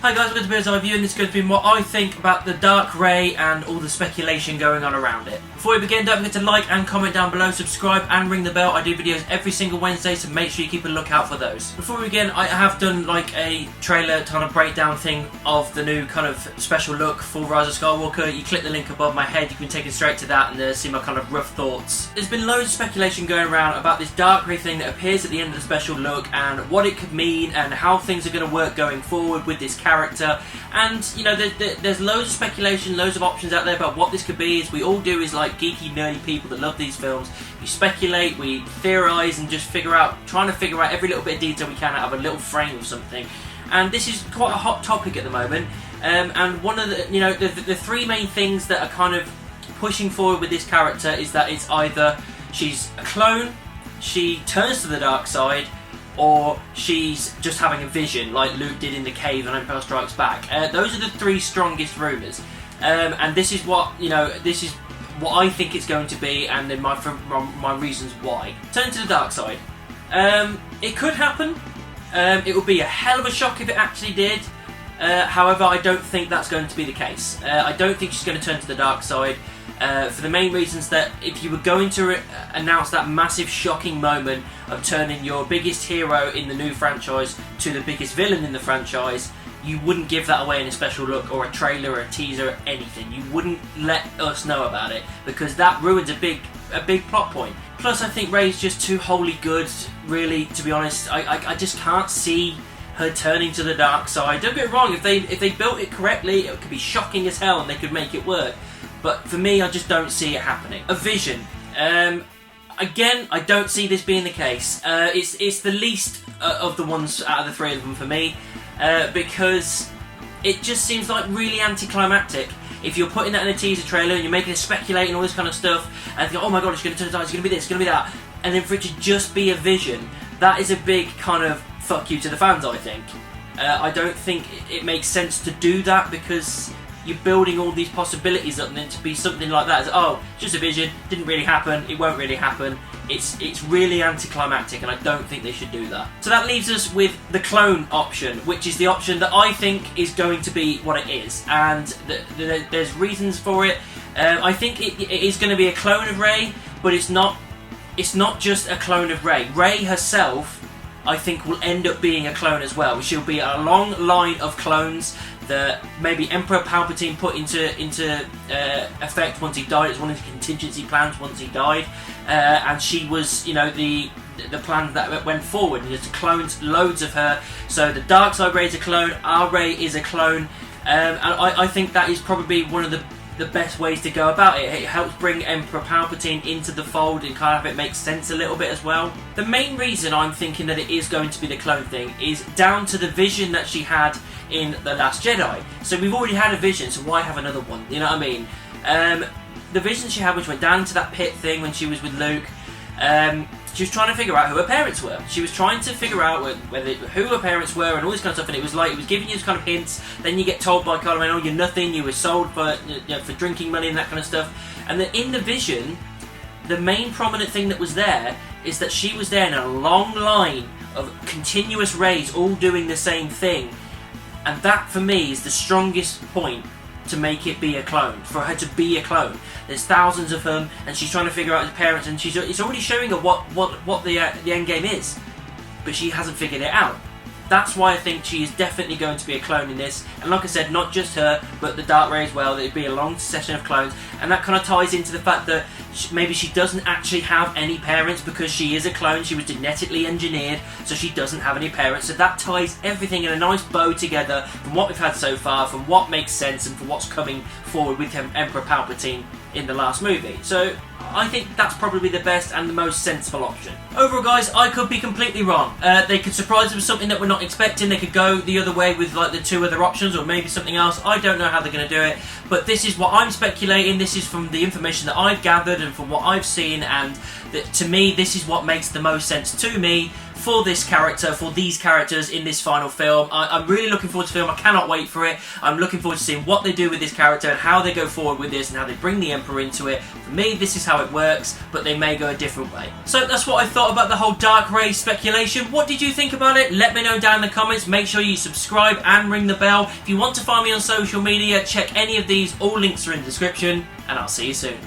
Hi guys, welcome to Bird's Eye View, and this is going to be what I think about the LBRY and all the speculation going on around it. Before we begin, don't forget to like and comment down below, subscribe and ring the bell. I do videos every single Wednesday, so make sure you keep a lookout for those. Before we begin, I have done like a trailer kind of breakdown thing of the new kind of special look for Rise of Skywalker. You click the link above my head, you can take it straight to that and see my kind of rough thoughts. There's been loads of speculation going around about this LBRY thing that appears at the end of the special look and what it could mean and how things are going to work going forward with this character. And you know, there's loads of speculation, loads of options out there about what this could be, as we all do as like geeky, nerdy people that love these films. We speculate, we theorise, and just trying to figure out every little bit of detail we can out of a little frame of something. And this is quite a hot topic at the moment. And one of the, the three main things that are kind of pushing forward with this character is that it's either she's a clone, she turns to the dark side, or she's just having a vision like Luke did in the cave on Empire Strikes Back. Those are the three strongest rumours, and this is what I think it's going to be, and then my reasons why. Turn to the dark side. It could happen. It would be a hell of a shock if it actually did. However, I don't think that's going to be the case. I don't think she's going to turn to the dark side. For the main reasons that if you were going to announce that massive shocking moment of turning your biggest hero in the new franchise to the biggest villain in the franchise, you wouldn't give that away in a special look or a trailer or a teaser or anything. You wouldn't let us know about it, because that ruins a big plot point. Plus, I think Rey's just too wholly good, really, to be honest. I just can't see her turning to the dark side. Don't get me wrong, if they built it correctly, it could be shocking as hell and they could make it work. But for me, I just don't see it happening. A vision. Again, I don't see this being the case. It's the least of the ones out of the three of them for me, because it just seems like really anticlimactic. If you're putting that in a teaser trailer and you're making it speculate and all this kind of stuff, and you go, oh my god, it's going to turn to, it's going to be this, it's going to be that, and then for it to just be a vision, that is a big kind of fuck you to the fans, I think. I don't think it makes sense to do that, because you're building all these possibilities up, and then to be something like that, oh, just a vision, didn't really happen, it won't really happen. It's really anticlimactic, and I don't think they should do that. So that leaves us with the clone option, which is the option that I think is going to be what it is, and there's reasons for it. I think it is going to be a clone of Rey, but it's not just a clone of Rey. Rey herself, I think, will end up being a clone as well. She'll be a long line of clones that maybe Emperor Palpatine put into effect once he died. It's one of the contingency plans once he died, and she was, the plan that went forward. And there's clones, loads of her. So the dark side Rey is a clone, our Rey is a clone, and I think that is probably one of the best ways to go about it. It helps bring Emperor Palpatine into the fold and kind of have it make sense a little bit as well. The main reason I'm thinking that it is going to be the clone thing is down to the vision that she had in The Last Jedi. So we've already had a vision, so why have another one? You know what I mean? The vision she had, which went down to that pit thing when she was with Luke, she was trying to figure out who her parents were. She was trying to figure out who her parents were and all this kind of stuff, and it was giving you kind of hints. Then you get told by Kylo Ren, oh, you're nothing, you were sold for drinking money and that kind of stuff. And then in the vision, the main prominent thing that was there is that she was there in a long line of continuous Reys all doing the same thing. And that, for me, is the strongest point to make it be a clone, for her to be a clone. There's thousands of them, and she's trying to figure out his parents, and it's already showing her what the end game is, but she hasn't figured it out. That's why I think she is definitely going to be a clone in this, and like I said, not just her, but the LBRY as well. It'd be a long session of clones, and that kind of ties into the fact that maybe she doesn't actually have any parents because she is a clone. She was genetically engineered, so she doesn't have any parents. So that ties everything in a nice bow together from what we've had so far, from what makes sense, and from what's coming forward with Emperor Palpatine in the last movie. So I think that's probably the best and the most sensible option. Overall, guys, I could be completely wrong. They could surprise us with something that we're not expecting. They could go the other way with like the two other options, or maybe something else. I don't know how they're going to do it, but this is what I'm speculating. This is from the information that I've gathered and from what I've seen, and to me this is what makes the most sense to me for this character, for these characters in this final film. I'm really looking forward to the film. I cannot wait for it. I'm looking forward to seeing what they do with this character and how they go forward with this and how they bring the Emperor into it. For me, this is how it works, but they may go a different way. So that's what I thought about the whole Dark Ray speculation. What did you think about it? Let me know down in the comments. Make sure you subscribe and ring the bell. If you want to find me on social media, check any of these. All links are in the description, and I'll see you soon.